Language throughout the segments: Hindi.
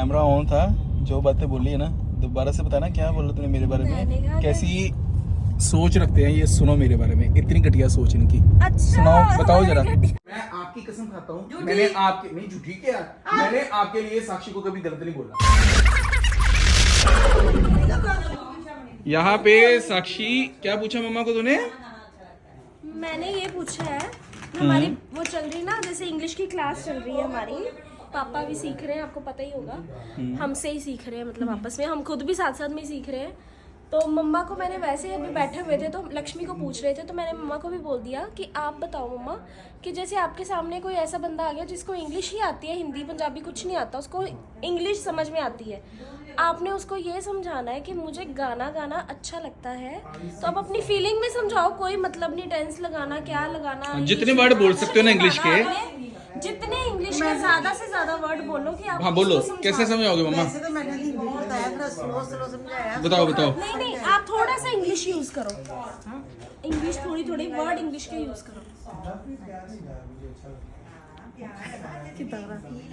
कैमरा ऑन था, जो बातें बोली है ना दोबारा से बताना, क्या बोला तूने मेरे बारे में, कैसी सोच रखते हैं ये, सुनो मेरे बारे में, इतनी घटिया सोच इनकी। अच्छा, सुनाओ, बताओ जरा। मैं आपकी कसम खाता हूँ, मैंने आपके नहीं, झूठी क्या, मैंने आपके लिए साक्षी को कभी गलत नहीं बोला। यहाँ पे साक्षी क्या पूछा मम्मा को तूने? मैंने ये पूछा है, हमारी वो चल रही ना, जैसे इंग्लिश की क्लास चल रही है हमारी, पापा भी सीख रहे हैं, आपको पता ही होगा, हमसे ही सीख रहे हैं, मतलब आपस में, हम खुद भी साथ साथ में ही सीख रहे हैं। तो मम्मा को मैंने वैसे अभी बैठे हुए थे तो लक्ष्मी को पूछ रहे थे, तो मैंने मम्मा को भी बोल दिया कि आप बताओ मम्मा, कि जैसे आपके सामने कोई ऐसा बंदा आ गया जिसको इंग्लिश ही आती है, हिंदी पंजाबी कुछ नहीं आता, उसको इंग्लिश समझ में आती है, आपने उसको ये समझाना है कि मुझे गाना गाना अच्छा लगता है, तो आप अपनी फीलिंग में समझाओ, कोई मतलब नहीं टेंस लगाना, क्या लगाना, जितने वर्ड बोल सकते हो ना इंग्लिश के, जितने इंग्लिश के ज्यादा से ज्यादा वर्ड बोलो कि आप, हाँ बोलो, कैसे समझाओगे मम्मा? वैसे तो मैंने हिंदी बताया, थोड़ा स्लो स्लो समझाया। बताओ बताओ। नहीं नहीं, आप थोड़ा सा इंग्लिश यूज करो, इंग्लिश थोड़ी थोड़ी वर्ड इंग्लिश के यूज करो।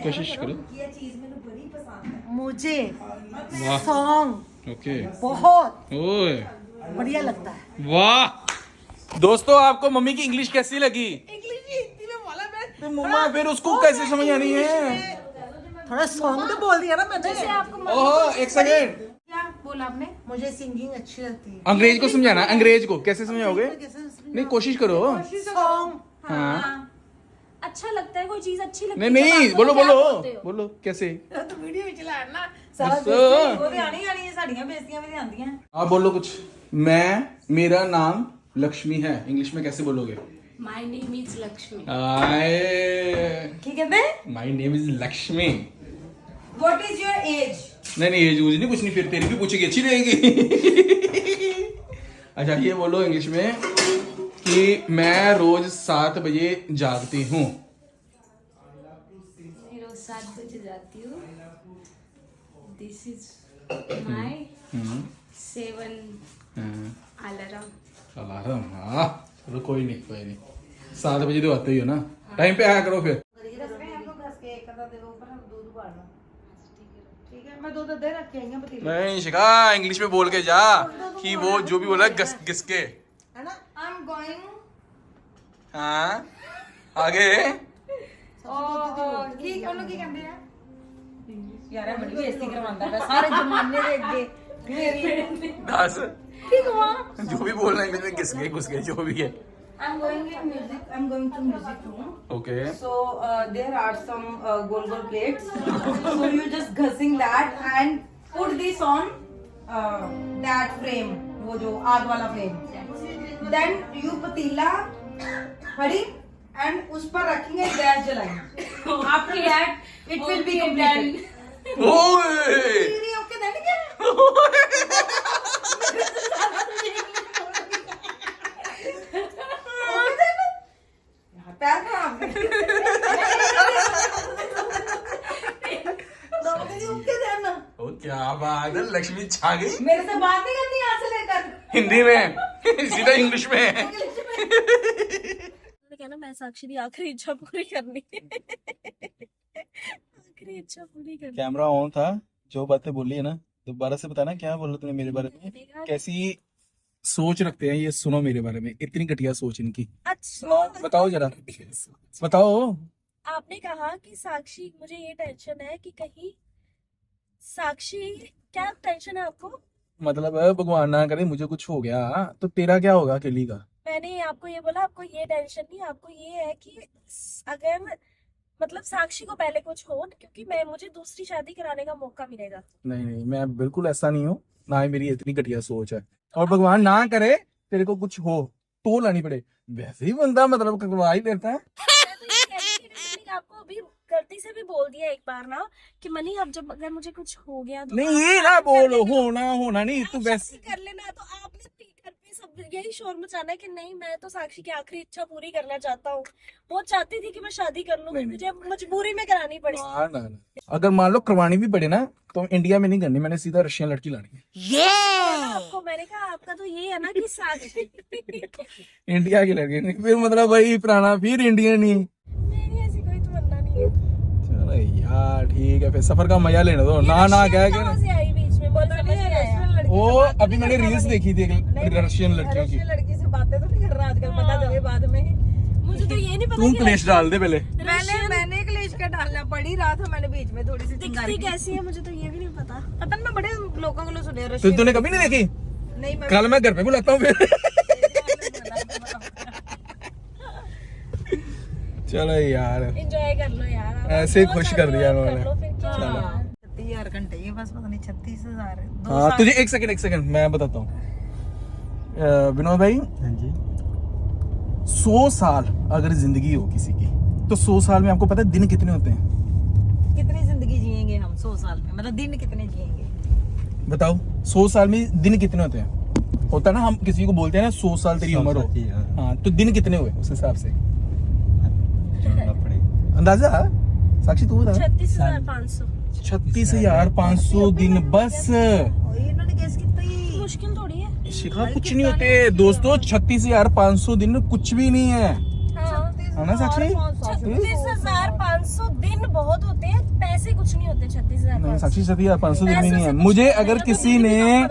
कोशिश करो। मुझे वाह, सॉन्ग ओके, बहुत ओए बढ़िया लगता है। वाह। दोस्तों, आपको मम्मी की इंग्लिश कैसी लगी? तो मम्मा फिर उसको कैसे समझ आनी है? थोड़ा सॉन्ग तो बोल दिया ना मैंने। जैसे आपको ओहो, एक सेकेंड, क्या बोला आपने? मुझे सिंगिंग अच्छी लगती है। अंग्रेज को समझाना, अंग्रेज को कैसे समझाओगे? नहीं, कोशिश करो। सॉन्ग हाँ, अच्छा लगता है, कोई चीज अच्छी लगती नहीं है, नहीं, तो बोलो आप क्या बोलो बोलते हो? बोलो, कैसे? तो वीडियो ਵਿੱਚ ਲਾਣਾ ਸਾਰਾ ਦੱਸੋ। ਉਹਦੇ ਆਣੀ ਆਣੀ ਹੈ, ਸਾਡੀਆਂ ਬੇਇੱਜ਼ਤੀਆਂ ਵੀ ਆਉਂਦੀਆਂ। आप बोलो कुछ। मेरा नाम लक्ष्मी है, इंग्लिश में कैसे बोलोगे? My name is Lakshmi. ਕੀ ਕਹਿੰਦੇ? My name is Lakshmi. What is your age? नहीं नहीं, एज नहीं कुछ नहीं, फिर तेरी भी पूछेगी, अच्छी रहेगी। अच्छा, ये बोलो इंग्लिश में कि मैं रोज 7 बजे जागती हूँ। मैं रोज 7 बजे जाती हूँ। This is my 7 alarm. Alarm, हाँ चलो, कोई नहीं, 7 बजे तो आते ही हो ना, टाइम पे आया करो फिर। ठीक है, मैं दूध दे रख के आई हूं पतीले नहीं शिखा, इंग्लिश में बोल के जा कि वो जो भी बोला किसके, है ना। आई एम गोइंग हाँ आगे। ਕੀ ਉਹਨੂੰ ਕੀ ਕਹਿੰਦੇ ਆ ਯਾਰ? ਇਹ ਬੜੀ ਬੇਇੱਜ਼ਤੀ ਕਰਵਾਉਂਦਾ ਹੈ ਸਾਰੇ ਜ਼ਮਾਨੇ ਦੇ ਅੱਗੇ ਮੇਰੀ। दस ਕੀ ਕਹਾਂ? जो भी बोलना है इंग्लिश में, घुस गए जो भी है। I'm going in music. I'm going to music room. Okay, So there are some gold plates. So you just guessing that and put this on that frame, वो जो आग वाला frame. Then you पतीला हरी and उस पर रखेंगे, gas जलाएंगे. After that it will be completed. ओए Okay then क्या? पैर खराब ओ क्या बात है, लक्ष्मी छा गई। मेरे से बात नहीं करनी यहाँ से लेकर हिंदी में सीधा इंग्लिश में। कहना मैं साक्षी की आखिरी इच्छा पूरी करनी है। आखिरी इच्छा पूरी करनी। कैमरा ऑन था, जो बातें बोली है ना दोबारा से बताना, क्या बोला तूने मेरे बारे में, कैसी सोच रखते हैं ये, सुनो मेरे बारे में, इतनी घटिया सोच इनकी। अच्छा, बताओ जरा, बताओ। आपने कहा कि साक्षी, मुझे ये टेंशन है कि कहीं साक्षी, क्या टेंशन है आपको? मतलब भगवान ना करे मुझे कुछ हो गया तो तेरा क्या होगा अकेली का? मैंने आपको ये बोला, आपको ये टेंशन नहीं, आपको ये है कि अगर मतलब साक्षी को पहले कुछ हो, क्योंकि मुझे दूसरी शादी कराने का मौका मिलेगा। नहीं नहीं, मैं बिल्कुल ऐसा नहीं हूँ, ना ही मेरी इतनी घटिया सोच है, और भगवान ना करे तेरे को कुछ हो तो लानी पड़े, वैसे ही बंदा मतलब करवा ही देता है। मैं तो ये कह रही थी कि मैंने आपको अभी गलती से भी बोल दिया एक बार ना कि मनी, अब जब अगर मुझे कुछ हो गया तो नहीं ये ना बोलो, होना नहीं, तू वैसे कर लेना। तो आपने घर पे सब यही शोर मचाना है कि नहीं, मैं तो साक्षी की आखिरी इच्छा पूरी करना चाहता हूँ, वो चाहती थी कि मैं शादी कर लूँ, मुझे अब मजबूरी में करानी पड़ी। ना, अगर मान लो करवानी भी पड़े ना तो इंडिया में नहीं करनी, मैंने सीधा रशियन लड़की लानी है। आपको मैंने कहा, आपका तो ये है ना कि साक्षी इंडिया की लड़की नहीं, फिर मतलब वही पुराना, फिर इंडियन ही। मेरी ऐसी कोई तमन्ना नहीं है। चलो यार ठीक है, फिर सफर का मजा लेने दो ना ना क्या है कहाँ से आई बीच में, बोल समझ नहीं आया। वो अभी मैंने रील्स देखी थी रशियन लड़कियों की। लड़की से बातें तो नहीं कर रहा आजकल, पता चले बाद में। मुझे तो ये नहीं पता तुम कि क्लेश डाल दे पहले। मैंने क्लेश का डालना पड़ी रहा था, मैंने बीच में थोड़ी सी दिखती कैसी है मुझे तो ये भी नहीं पता। पता नहीं, मैं बड़े लोगों को सुने तो रशियन। तूने कभी नहीं देखी? नहीं मैं कल मैं घर पे बुलाता हूँ फिर। चलो यार एंजॉय कर लो यार, आप ऐसे ही दो खुश साल कर दिया कर उन्होंने। लो फिर क्या। 36,000 घंटे ये बस, पता नहीं 36,000 हाँ तुझे एक सेकंड मैं बताता हूँ विनोद भाई। हाँ जी। 100 साल अगर जिंदगी हो किसी की, तो 100 साल में आपको पता है दिन कितने होते हैं? कितनी जिंदगी जिएंगे हम 100 साल में, मतलब दिन कितने जिएंगे? बताओ 100 साल में दिन कितने होते हैं? होता है ना, हम किसी को बोलते हैं ना 100 साल तेरी 100 उम्र हो। साल की, हाँ। हाँ तो दिन कितने हुए उस हिसाब से जोड़ना पड़ेगा। अंदाजा? साक्षी तू बता। 36,500 36,500 दिन बस। इन्होंने कैसे कितनी मुश्किल थोड़ी है। शिखा कुछ नहीं होते दोस्तों, 36,500 दिन कुछ भी नहीं है, हाँ है ना साक्षी? 36,500 दिन बहुत होते हैं, पैसे कुछ नहीं होते। नहीं 36,500 साक्षी 36,500 दिन भी नहीं है। मुझे अगर किसी ने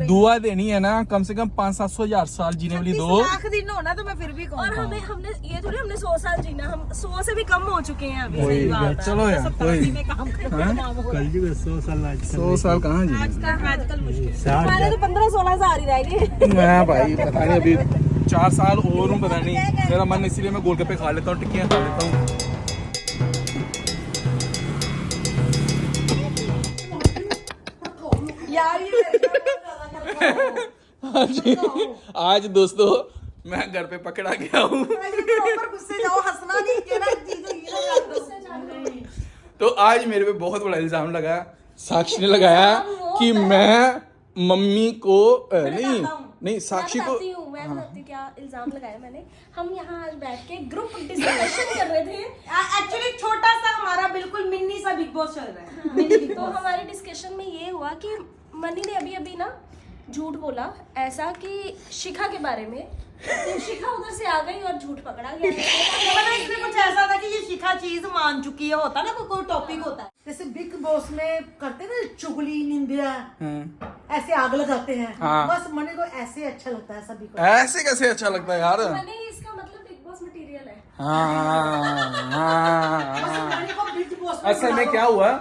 दुआ देनी है ना, कम से कम 500-700 हजार साल जीने वाली दो। लाख दिन हो ना तो मैं फिर भी और कहूँगा। हमने ये थोड़ी हमने 100 साल जीना, हम 100 से भी कम हो चुके हैं अभी। वही, सही बात है। चलो यार, 70 वही। में काम करके हाँ? काम हो रहा कल जी 100 साल आज 100 साल कहाँ जी? आजकल मुश्किल है। हमारे तो 15-16 हजार ही रह गए। मैं भाई पता नहीं, अभी 4 साल और हूँ, पता नहीं मेरा मन, इसीलिए मैं गोलगप्पे खा लेता हूँ, टिक्कियाँ खा लेता हूँ। यार ये आज दोस्तों मैं घर पे पकड़ा गया हूँ। प्रॉपर गुस्से जाओ, हंसना नहीं, केना चीज होगी ना कर दो। तो आज मेरे पे बहुत बड़ा इल्जाम लगा, साक्षी ने लगाया कि मैं मम्मी को नहीं साक्षी को। मैं बताती हूँ क्या इल्जाम लगाया मैंने। हम यहाँ आज बैठ के ग्रुप डिस्कशन कर रहे थे। एक्चुअली छोटा सा हमारा बिल्कुल मिनी सा बिग बॉस चल रहा है। मिनी बिग तो हमारे डिस्कशन में ये हुआ कि मनी ने अभी ना झूठ बोला ऐसा कि शिखा के बारे में, तो शिखा उधर से आ गई और झूठ पकड़ा गया। मतलब इसमें कुछ ऐसा था कि ये शिखा चीज मान चुकी है, होता ना कोई टॉपिक होता है जैसे बिग बॉस में करते ना चुगली निंदिया, ऐसे आग लगाते हैं। हाँ। बस मने को ऐसे अच्छा लगता है सभी को। ऐसे कैसे अच्छा लगता है यार? मनी इसका मतलब बिग बॉस मटेरियल है। मने को बिग बॉस में असल में क्या हुआ,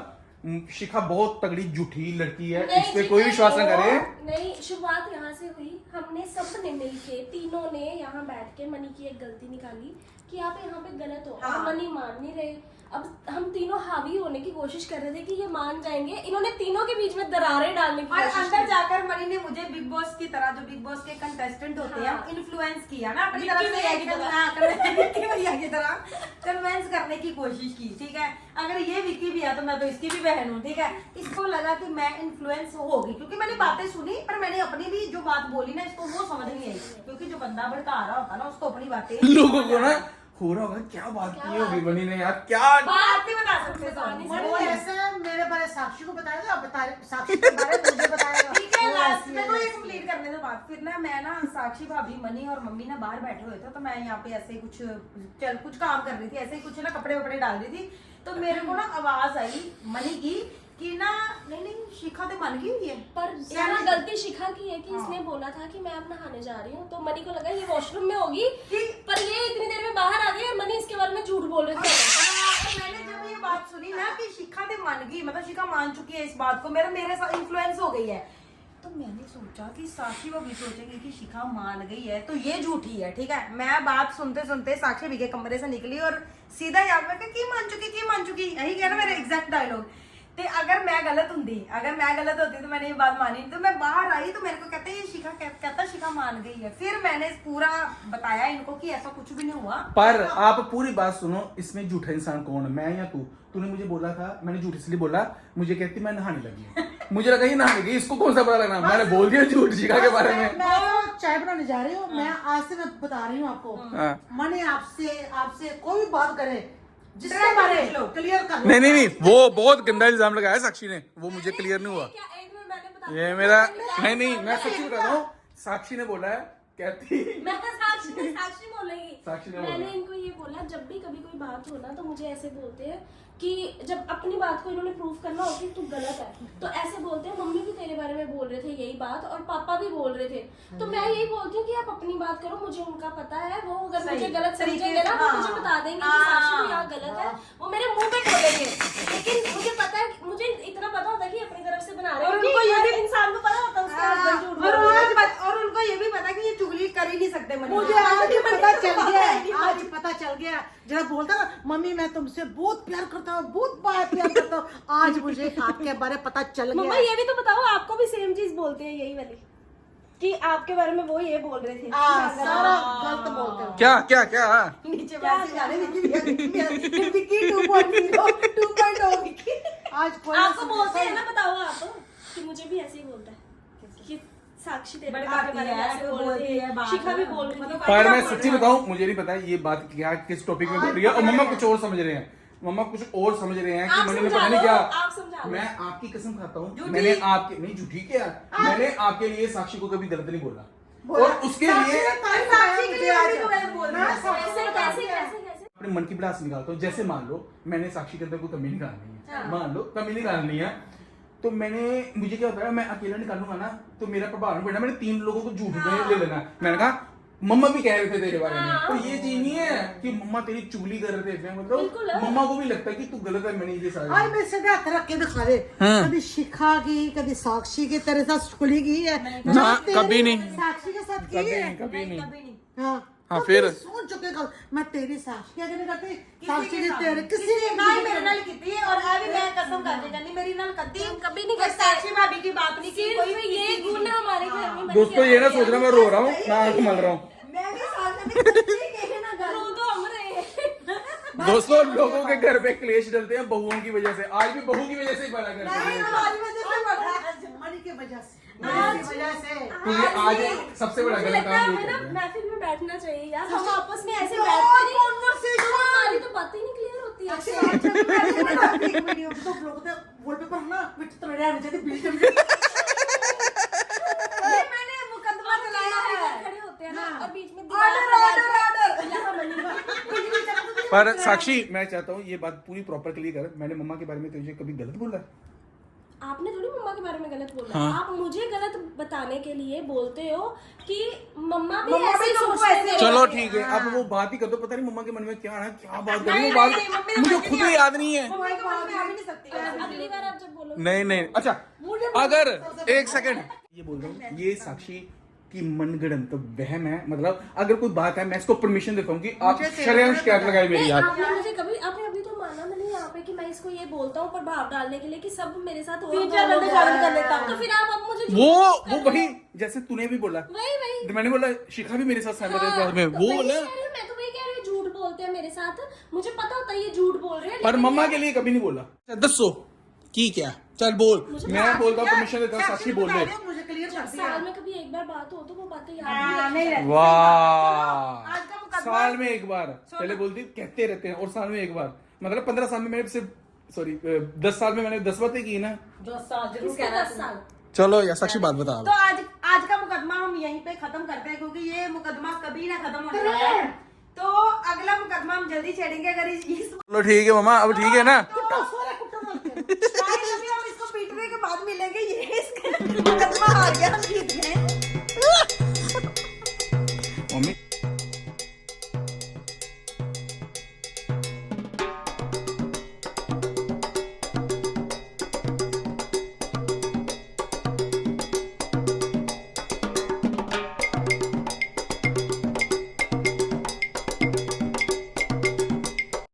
शिखा बहुत तगड़ी झूठी लड़की है, इस पे कोई विश्वास न करे। नहीं, शुरुआत यहाँ से हुई। हमने सबने मिलके, तीनों ने यहाँ बैठ के मनी की एक गलती निकाली कि आप यहाँ पे गलत हो। हाँ। और मनी मान नहीं रहे। अब हम तीनों हावी होने की कोशिश कर रहे थे कि ये मान जाएंगे। इन्होंने तीनों के बीच में दरारें डालने की और कोशिश अंदर की। जाकर मनी ने मुझे बिग बॉस की तरह, जो बिग बॉस के कंटेस्टेंट होते हैं, हाँ। इन्फ्लुएंस किया ना अपनी विक्की तरफ भैया की से, तरह। हाँ, विक्की भैया की तरह कन्वेंस करने की कोशिश की। ठीक है, अगर ये विक्की भैया तो मैं तो इसकी भी बहन हूँ। ठीक है, इसको लगा कि मैं इन्फ्लुएंस होगी क्योंकि मैंने बातें सुनी, पर मैंने अपनी भी जो बात बोली ना, इसको वो समझ नहीं आई क्योंकि जो बंदा भड़का रहा होता ना, उसको अपनी बातें लोगों को ना हो रहा होगा क्या बात की होगी बनी ने यार, क्या बात नहीं बता सकते वो ऐसा मेरे बारे साक्षी को बताएगा, साक्षी के बारे में मुझे बताएगा। ठीक है, वो लास्ट ऐसी में है। तो ये कंप्लीट करने दो बात। फिर ना मैं ना साक्षी भाभी, मनी और मम्मी ना बाहर बैठे हुए थे, तो मैं यहाँ पे ऐसे ही कुछ काम कर रही थी, ऐसे ही कुछ ना कपड़े वपड़े डाल रही थी, तो मेरे को ना आवाज आई मनी की कि ना नहीं शिखा तो मान गई हुई है। पर यहाँ गलती शिखा की है कि इसने बोला था कि मैं अब नहाने जा रही हूँ, तो मनी को लगा ये वॉशरूम में होगी, पर ये इतनी देर में बाहर आ गई और मनी इसके बारे में झूठ बोल रही थी। मैंने जब ये बात सुनी ना कि शिखा ने मान गई, मतलब शिखा मान चुकी है इस बात को, मेरे साथ इन्फ्लुएंस हो गई है, तो मैंने सोचा कि साक्षी वो भी सोचेंगे कि शिखा मान गई है तो ये झूठी है। ठीक है, मैं बात सुनते सुनते साक्षी भी के कमरे से निकली और सीधा याद में की मान चुकी, यही कह ना मेरे एग्जैक्ट डायलॉग। तो अगर मैं गलत होती तो मैंने ये बात मानी, तो मैं बाहर आई तो मेरे को कहते हैं ये शिखा कहता शिखा मान गई है। फिर मैंने पूरा बताया इनको कि ऐसा कुछ भी नहीं हुआ। पर आप पूरी बात सुनो, इसमें झूठा इंसान कौन है, मैं या तू? तूने मुझे बोला था, मैंने झूठ इसलिए बोला, मुझे कहती मैं नहाने लगी हूँ। मुझे लगा ये नहाने गई, इसको कौन सा पता लगना, मैंने बोल दिया झूठ शिखा के बारे में। मैं तो चाय बनाने जा रही हूँ, मैं आज से मैं बता रही हूँ आपको, मने आपसे कोई भी बात करे जिसके बारे में क्लियर कर लो। नहीं वो बहुत गंदा इल्जाम लगाया साक्षी ने, वो मुझे क्लियर नहीं हुआ। क्या एंड में मैंने बता ये मेरा नहीं मैं सच्ची बता रहा हूँ, साक्षी ने बोला है, कहती मैं साक्षी बोलेगी। साक्षी ने मैंने बोला। इनको ये बोला जब भी कभी कोई बात हो ना तो मुझे ऐसे बोलते हैं कि जब अपनी बात को इन्होंने प्रूव करना हो कि तू गलत है, तो ऐसे बोलते हैं मम्मी भी तेरे बारे में बोल रहे थे यही बात और पापा भी बोल रहे थे, तो मैं यही बोलती हूँ कि आप अपनी बात करो, मुझे उनका पता है, वो अगर मुझे गलत समझेंगे ना वो मुझे बता देंगे कि साक्षी तू यहाँ गलत है, वो मेरे मुंह पे बोलेंगे, लेकिन मुझे पता है, मुझे इतना पता होता है कि अपनी तरफ से बना रहे हैं, उनको ये भी इंसान को पता होता है उसका हस्बैंड झूठ बोल रहा है, और उनको ये भी पता है कि ये चुगली कर ही नहीं सकते। मुझे आज ही पता चल गया, आज पता चल गया। जरा बोलता ना मम्मी मैं तुमसे बहुत प्यार करता हूँ, बहुत प्यार करता हूँ, आज मुझे आपके बारे में पता चल मम्मा गया। ये भी तो बताओ, आपको भी सेम चीज बोलते हैं यही वाली कि आपके बारे में वो ये बोल रहे थे? सारा गलत बोलते हो। क्या क्या क्या नीचे मैसेज आ रहे हैं विकी 2.0 विकी। आज कोई आपको बोलते हैं ना, बताओ आप कि मुझे भी ऐसे ही बोलता है कि साक्षी तेरे भड़काती बारे में है, ऐसे बोल बोलती रही है, है, बात शिखा भी में। बोल रही थी, पर मैं सच्ची बताऊं, मुझे नहीं पता ये बात क्या किस टॉपिक में बोल रही है, और मम्मा कुछ और समझ रहे हैं, मम्मा कुछ और समझ रहे हैं कि आप मैंने समझा पता नहीं लो, क्या। आप समझा लो। मैं आपकी कसम खाता हूँ, झूठी। मैंने आपके नहीं झूठी क्या, मैंने आपके लिए साक्षी को कभी गलत नहीं बोला, और उसके लिए साक्षी के लिए अभी तो गलत बोल रही है। कैसे कैसे कैसे कैसे अपने मन की भड़ास निकालता हूँ। जैसे मान लो मैंने साक्षी के अंदर कोई कमी निकालनी है, मान लो कमी निकालनी है, तो मुझे क्या होता है, मैं अकेला निकालूंगा ना तो मेरा प्रभाव नहीं पड़ना, मैंने 3 लोगों को झूठ में ले लेना। मैंने कहा मम्मा भी कह रहे थे तेरे बारे में, तो ये चीज नहीं है कि मम्मा तेरी चुगली कर रहे थे, बिल्कुल मतलब है। मम्मा को भी लगता है कि तू गलत है, मैंने ये आज सारी मैं सीधे हाथ रख के दिखा दे, कभी शिखा की कभी साक्षी की तेरे साथ चुगली की है ना, तेरी कभी नहीं। साक्षी के साथ की है कभी नहीं। हाँ हाँ, तो फिर? सोच चुके कल मैं तेरी साक्षी क्या नहीं करती, किसी साक्षी के की साथ तेरे नहीं। किसी ने ना ही मेरे नाल कीती है, और अभी मैं कसम करके जानी मेरी नाल कद्दी कभी नहीं कोई करते। साक्षी भाभी की बात नहीं की, कोई सिर्फ ये किसी की गुण नहीं। हमारे घर में बन दोस्तों, के ये ना आया है। सोचना मैं रो रहा हूँ, मैं आंख मल रहा हूँ। मैं भी साक्षी की कहे ना गल। रो तो हम रहे हैं। दोस्तों, लोगों के घर पे क्लेश डलते हैं बहुओं की वजह से, आज भी बहू की वजह से ही बड़ा नहीं, करते हमारी वजह से बढ़ा है। मणि की वजह से आज- मेरी वजह से तुझे आज सबसे बड़ा मुझे गलत लगता है काम ये हमें ना कर दिया। महफिल में बैठना चाहिए यार, हम आपस में ऐसे No बैठते नहीं, conversation। तो हमारी तो बातें ही नहीं क्लियर होती है। एक वीडियो तो ब्लॉग पे वॉलपेपर ना विच तड़िया नहीं जाती बीच में ये मैंने मुकदमा चलाया है। खड़े होते हैं ना और बीच में ऑर्डर ऑर्डर ऑर्डर। यहाँ बनी पर साक्षी, मैं चाहता हूँ ये बात पूरी प्रॉपर क्लियर कर, मैंने मम्मा के बारे में तुझे कभी गलत बोला है? आपने थोड़ी मम्मा के बारे में गलत बोला। हाँ। आप मुझे गलत बताने के लिए बोलते हो कि मम्मा भी मम्मा ऐसे भी ही तुमको सोचते ऐसे थे। चलो ठीक है, अब वो बात ही कर दो, पता नहीं मम्मा के मन में क्या है, क्या बात कर रही नहीं, है, वो नहीं, मम्मी बात ने मुझे बात खुद नहीं ही याद नहीं है। मम्मी के मन में आ भी नहीं सकती है। अगली बार आप जब बोलो नहीं नहीं, अच्छा अगर एक सेकंड ये बोल रहा हूँ, ये साक्षी की मनगढ़ंत वहम है, मतलब अगर कोई बात है मैं इसको परमिशन देता हूँ कि आप शर्म शिकायत लगाए मेरी याद। आपने मुझे कभी, आपने अभी तो माना नहीं यहाँ पे कि मैं इसको ये बोलता हूँ प्रभाव डालने के लिए कि सब मेरे साथ और Future में भी शामिल कर लेता हूँ। तो फिर आप अब मुझे वो वही जैसे तूने भी बोला, वही तो मैंने बोला शिखा भी मेरे साथ सहमत है इस बात में, तो वो वही बोला। कह रही हूँ, मैं तो वही कह रही हूँ, झूठ बोलते हैं मेरे साथ, मुझे पता होता है ये झूठ बोल रहे हैं, पर लेकिन मम्मा के लिए कभी नहीं बोला। दसो की क्या, चल बोल, मैं बोलता हूँ परमिशन देता हूँ, साक्षी बोल दे। मुझे क्लियर कर दिया साल में कभी एक बार बात हो तो वो बातें याद हाँ, नहीं नहीं रहती। वाह, आज का मुकदमा साल में एक बार, पहले बोलती कहते रहते हैं, और साल में एक बार, मतलब 15 साल में मैंने सिर्फ 10 साल में मैंने 10 बातें की ना। 10 साल जरूर किसके कह रहा 10 साल? चलो या साक्षी बात बता। तो आज का मुकदमा हम यहीं पे खत्म करते हैं, क्योंकि ये मुकदमा कभी ना खत्म होने वाला है। तो अगला मुकदमा हम जल्दी छेड़ेंगे, अगर इस चलो ठीक है मम्मा, अब ठीक है ना। हम इसको पीटने के बाद मिलेंगे, ये इसका मुकदमा हार गया, हम जीत